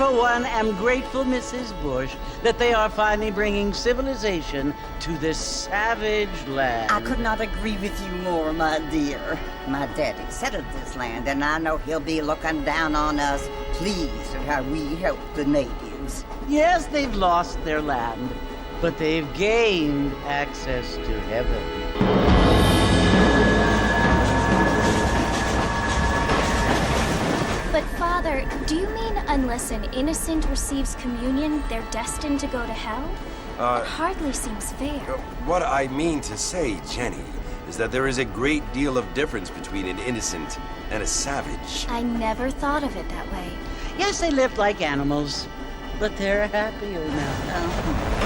for one, am grateful, Mrs. Bush, that they are finally bringing civilization to this savage land. I could not agree with you more, my dear. My daddy settled this land, and I know he'll be looking down on us, pleased at how we help the natives. Yes, they've lost their land, but they've gained access to heaven. But Father, do you mean unless an innocent receives communion, they're destined to go to hell? It hardly seems fair. What I mean to say, Jenny, is that there is a great deal of difference between an innocent and a savage. I never thought of it that way. Yes, they lived like animals, but they're happier now.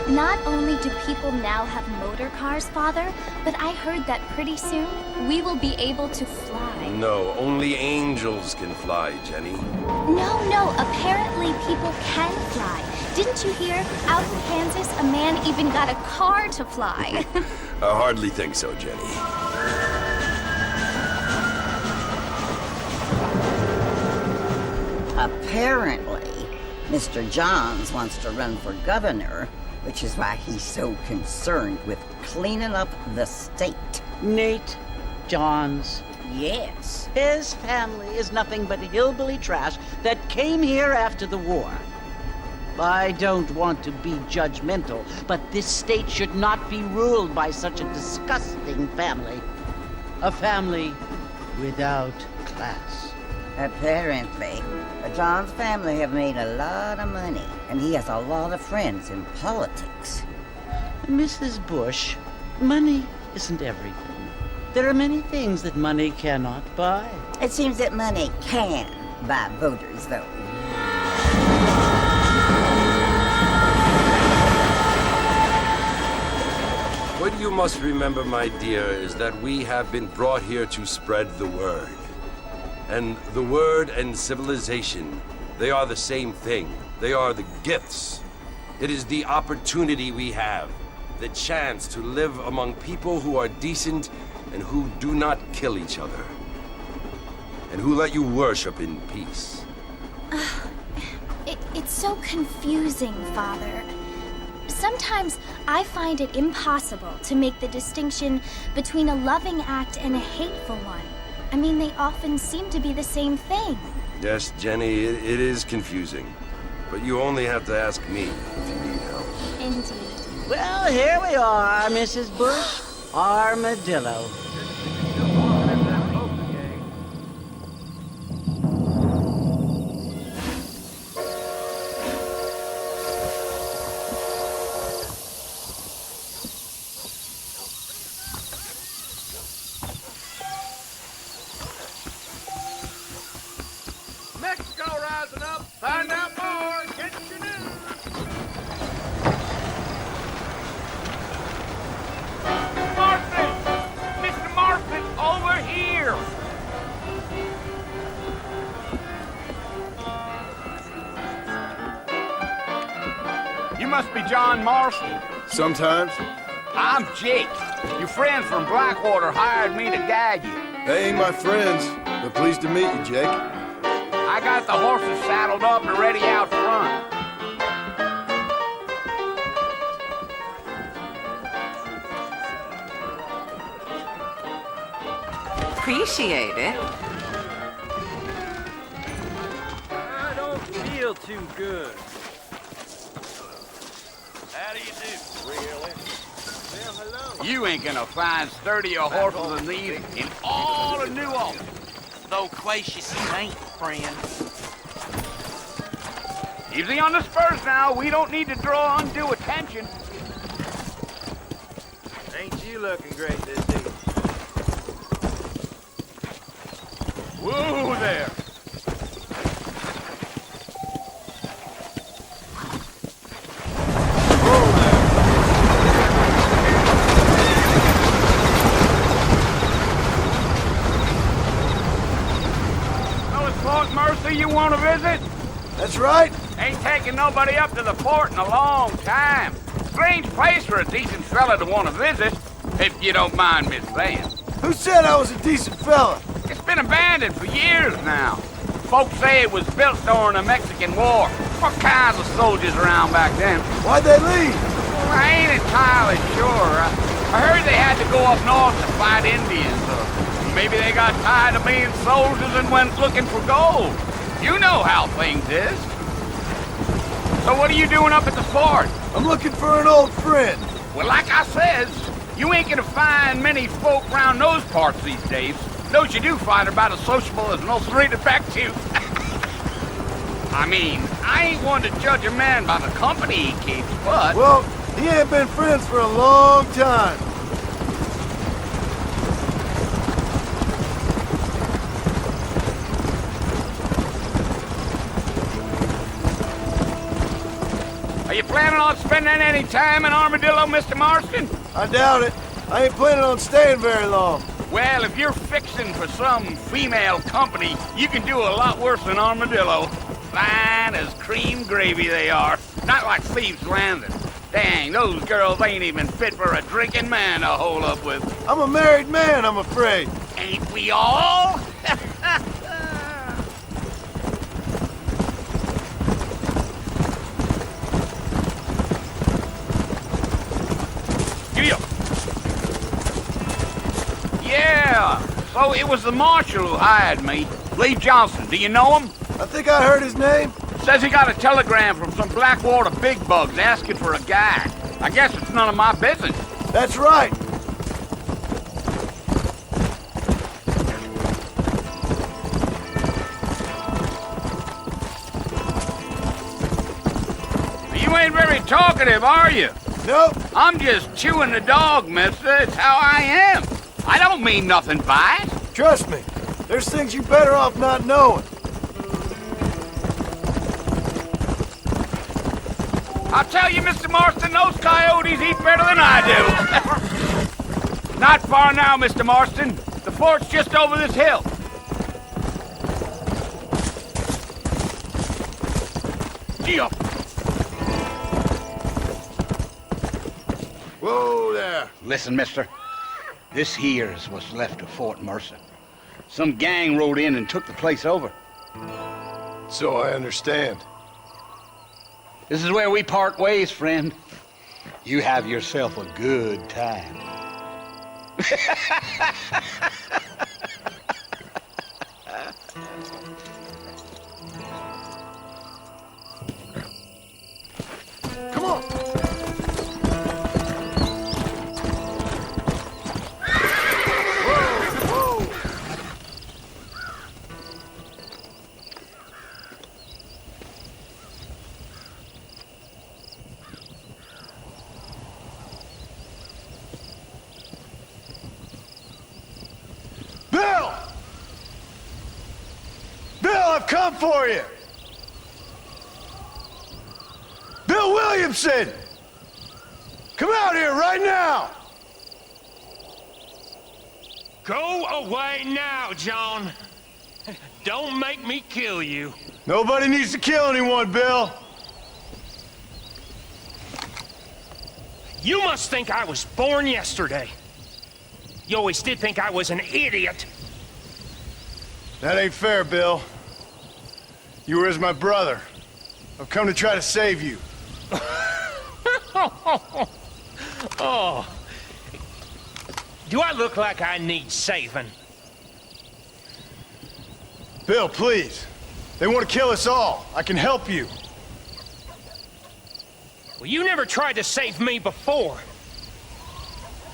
Not only do people now have motor cars, Father, but I heard that pretty soon we will be able to fly. No, only angels can fly, Jenny. No, apparently people can fly. Didn't you hear? Out in Kansas, a man even got a car to fly. I hardly think so, Jenny. Apparently, Mr. Johns wants to run for governor, which is why he's so concerned with cleaning up the state. Nate Johns. Yes. His family is nothing but hillbilly trash that came here after the war. I don't want to be judgmental, but this state should not be ruled by such a disgusting family. A family without class. Apparently. The Johns family have made a lot of money, and he has a lot of friends in politics. Mrs. Bush, money isn't everything. There are many things that money cannot buy. It seems that money can buy voters, though. What you must remember, my dear, is that we have been brought here to spread the word. And the word and civilization, they are the same thing. They are the gifts. It is the opportunity we have, the chance to live among people who are decent and who do not kill each other, and who let you worship in peace. It's so confusing, Father. Sometimes I find it impossible to make the distinction between a loving act and a hateful one. I mean, they often seem to be the same thing. Yes, Jenny, it is confusing. But you only have to ask me if you need help. Indeed. Well, here we are, Mrs. Bush. Armadillo. Mexico rising up. Find out more. Get your news. Marfin! Mr. Marfin, over here! You must be John Marshall. Sometimes. I'm Jake. Your friends from Blackwater hired me to guide you. They ain't my friends, but pleased to meet you, Jake. I got the horses saddled up and ready out front. Appreciate it. I don't feel too good. How do you do? Really? Well, hello. You ain't gonna find sturdier horses than these in all of New Orleans. Loquacious ain't, friend. Easy on the spurs now. We don't need to draw undue attention. Ain't you looking great this day? Whoa there. Fort Mercy you want to visit? That's right. Ain't taking nobody up to the fort in a long time. strange place for a decent fella to want to visit, if you don't mind me saying. Who said I was a decent fella? It's been abandoned for years now. Folks say it was built during the Mexican War. What kinds of soldiers around back then? Why'd they leave? Well, I ain't entirely sure. I heard they had to go up north to fight Indians, or maybe they got tired of being soldiers and went looking for gold. You know how things is. So what are you doing up at the fort? I'm looking for an old friend. Well, like I says, you ain't gonna find many folk round those parts these days. Those you do find are about as sociable as an old three detective. I mean, I ain't one to judge a man by the company he keeps, but... Well, he ain't been friends for a long time. Are you planning on spending any time in Armadillo, Mr. Marston? I doubt it. I ain't planning on staying very long. Well, if you're fixing for some female company, you can do a lot worse than Armadillo. Fine as cream gravy they are. Not like Thieves' Landing. Dang, those girls ain't even fit for a drinking man to hole up with. I'm a married man, I'm afraid. Ain't we all? Yeah, so it was the marshal who hired me. Lee Johnson, do you know him? I think I heard his name. Says he got a telegram from some Blackwater big bugs asking for a guide. I guess it's none of my business. That's right. You ain't very talkative, are you? Nope. I'm just chewing the dog, mister. It's how I am. I don't mean nothing by it. Trust me. There's things you better off not knowing. I'll tell you, Mr. Marston, those coyotes eat better than I do. Not far now, Mr. Marston. The fort's just over this hill. Gee-up. Whoa there. Listen, mister. This here is what's left of Fort Mercer. Some gang rode in and took the place over. So I understand. This is where we part ways, friend. You have yourself a good time. Come on. Bill! Bill, I've come for you! Bill Williamson! Come out here right now! Go away now, John. Don't make me kill you. Nobody needs to kill anyone, Bill. You must think I was born yesterday. You always did think I was an idiot. That ain't fair, Bill. You were as my brother. I've come to try to save you. Oh. Do I look like I need saving? Bill, please. They want to kill us all. I can help you. Well, you never tried to save me before.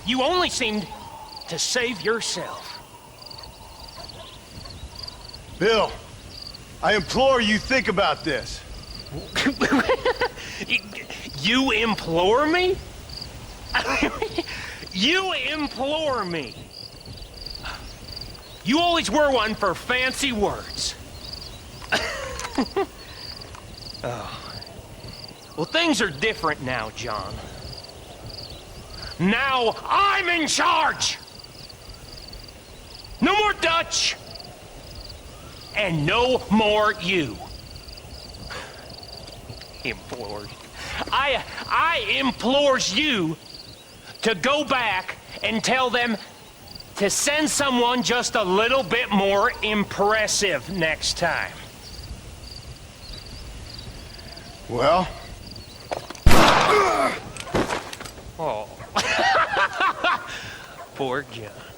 You only seemed to save yourself. Bill, I implore you think about this. You implore me? You implore me. You always were one for fancy words. Oh. Well, things are different now, John. Now I'm in charge! No more Dutch! And no more you. Implored. I implores you to go back and tell them to send someone just a little bit more impressive next time. Well? Oh. Poor John.